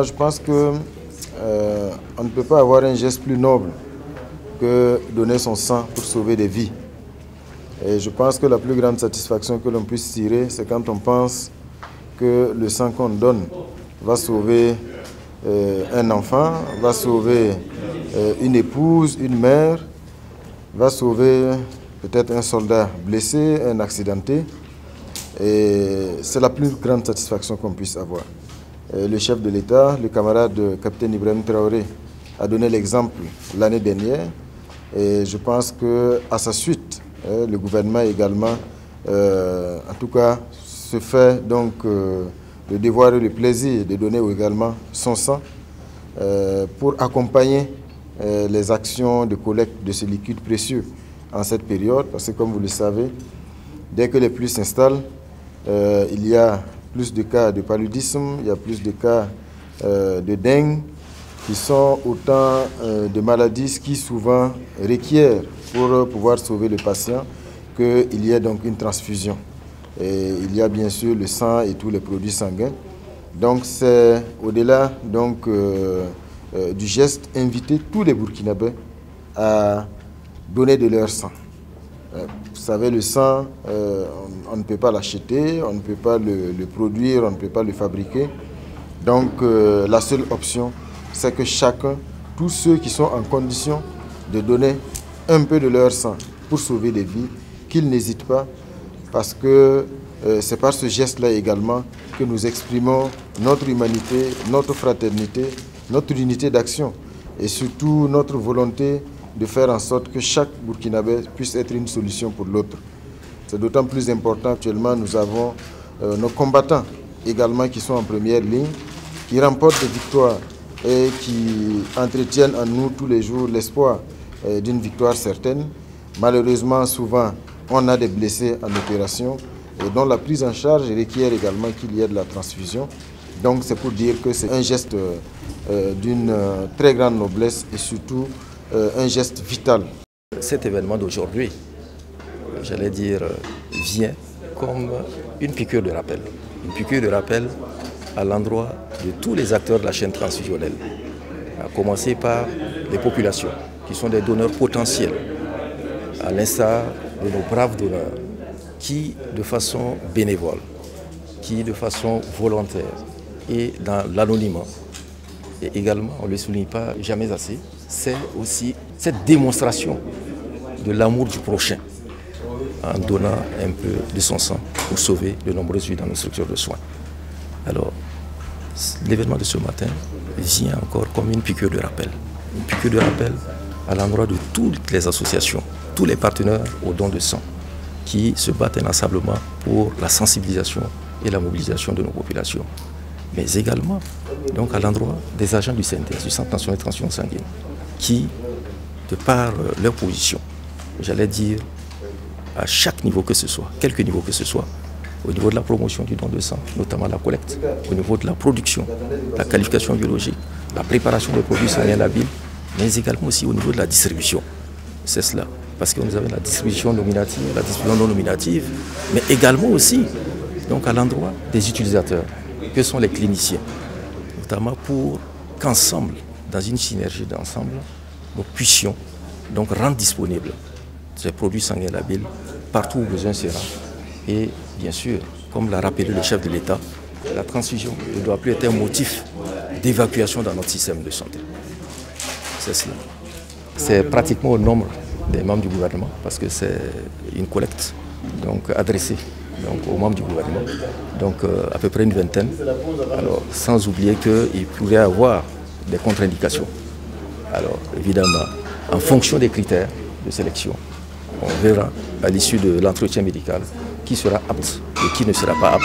Je pense que on ne peut pas avoir un geste plus noble que donner son sang pour sauver des vies. Et je pense que la plus grande satisfaction que l'on puisse tirer, c'est quand on pense que le sang qu'on donne va sauver un enfant, va sauver une épouse, une mère, va sauver peut-être un soldat blessé, un accidenté. Et c'est la plus grande satisfaction qu'on puisse avoir. Le chef de l'État, le camarade capitaine Ibrahim Traoré, a donné l'exemple l'année dernière. Et je pense qu'à sa suite, le gouvernement également, en tout cas, se fait donc le devoir et le plaisir de donner également son sang pour accompagner les actions de collecte de ce liquide précieux en cette période. Parce que comme vous le savez, dès que les pluies s'installent, il y a plus de cas de paludisme, il y a plus de cas de dengue, qui sont autant de maladies qui souvent requièrent pour pouvoir sauver le patient qu'il y ait donc une transfusion. Et il y a bien sûr le sang et tous les produits sanguins. Donc c'est au-delà donc du geste inviter tous les Burkinabés à donner de leur sang. Vous savez, le sang, on ne peut pas l'acheter, on ne peut pas le produire, on ne peut pas le fabriquer. Donc la seule option, c'est que chacun, tous ceux qui sont en condition de donner un peu de leur sang pour sauver des vies, qu'ils n'hésitent pas, parce que c'est par ce geste-là également que nous exprimons notre humanité, notre fraternité, notre unité d'action et surtout notre volonté de faire en sorte que chaque Burkinabé puisse être une solution pour l'autre. C'est d'autant plus important actuellement, nous avons nos combattants également qui sont en première ligne, qui remportent des victoires et qui entretiennent en nous tous les jours l'espoir d'une victoire certaine. Malheureusement, souvent, on a des blessés en opération et dont la prise en charge requiert également qu'il y ait de la transfusion. Donc c'est pour dire que c'est un geste d'une très grande noblesse et surtout un geste vital. Cet événement d'aujourd'hui, j'allais dire, vient comme une piqûre de rappel. Une piqûre de rappel à l'endroit de tous les acteurs de la chaîne transfusionnelle, à commencer par les populations, qui sont des donneurs potentiels, à l'instar de nos braves donneurs, qui, de façon bénévole, qui, de façon volontaire et dans l'anonymat, et également, on ne le souligne pas jamais assez, c'est aussi cette démonstration de l'amour du prochain, en donnant un peu de son sang pour sauver de nombreuses vies dans nos structures de soins. Alors, l'événement de ce matin vient encore comme une piqûre de rappel. Une piqûre de rappel à l'endroit de toutes les associations, tous les partenaires au don de sang, qui se battent inlassablement pour la sensibilisation et la mobilisation de nos populations. Mais également donc à l'endroit des agents du CNTS, du Centre national de transfusion sanguine, qui, de par leur position, j'allais dire, à chaque niveau que ce soit, quelque niveau que ce soit, au niveau de la promotion du don de sang, notamment la collecte, au niveau de la production, la qualification biologique, la préparation des produits sanguins labiles, mais également aussi au niveau de la distribution. C'est cela. Parce que nous avons la distribution nominative, la distribution non nominative, mais également aussi donc à l'endroit des utilisateurs, que sont les cliniciens, notamment pour qu'ensemble, dans une synergie d'ensemble, nous puissions donc rendre disponibles ces produits sanguins labiles partout où besoin sera. Et bien sûr, comme l'a rappelé le chef de l'État, la transfusion ne doit plus être un motif d'évacuation dans notre système de santé. C'est cela. C'est pratiquement au nombre des membres du gouvernement, parce que c'est une collecte donc, adressée donc, aux membres du gouvernement, donc à peu près une vingtaine. Alors, sans oublier qu'il pourrait y avoir des contre-indications. Alors, évidemment, en fonction des critères de sélection, on verra à l'issue de l'entretien médical qui sera apte et qui ne sera pas apte.